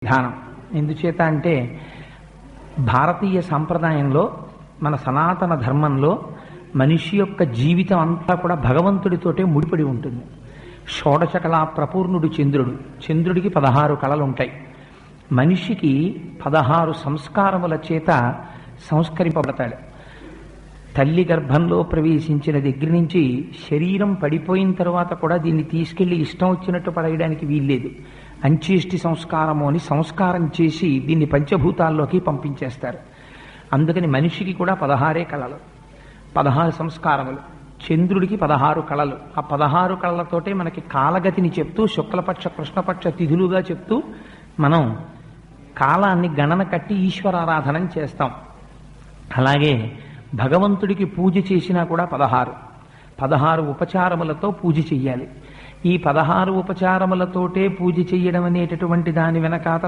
విధానం. ఎందుచేత అంటే భారతీయ సంప్రదాయంలో మన సనాతన ధర్మంలో మనిషి యొక్క జీవితం అంతా కూడా భగవంతుడితోటే ముడిపడి ఉంటుంది. షోడశ కళా ప్రపూర్ణుడు చంద్రుడు. చంద్రుడికి 16 కళలు ఉంటాయి. మనిషికి 16 సంస్కారముల చేత సంస్కరింపబడతాడు. తల్లి గర్భంలో ప్రవేశించిన దగ్గర నుంచి శరీరం పడిపోయిన తర్వాత కూడా దీన్ని తీసుకెళ్లి ఇష్టం వచ్చినట్టు పడేయడానికి వీల్లేదు. అంచేష్టి సంస్కారము అని సంస్కారం చేసి దీన్ని పంచభూతాల్లోకి పంపించేస్తారు. అందుకని మనిషికి కూడా 16 కళలు, 16 సంస్కారములు. చంద్రుడికి 16 కళలు. ఆ 16 కళలతోటే మనకి కాలగతిని చెప్తూ శుక్లపక్ష కృష్ణపక్ష తిథులుగా చెప్తూ మనం కాలాన్ని గణన కట్టి ఈశ్వరారాధన చేస్తాం. అలాగే భగవంతుడికి పూజ చేసినా కూడా 16 ఉపచారములతో పూజ చెయ్యాలి. ఈ 16 ఉపచారములతోటే పూజ చెయ్యడం అనేటటువంటి దాని వెనకాతల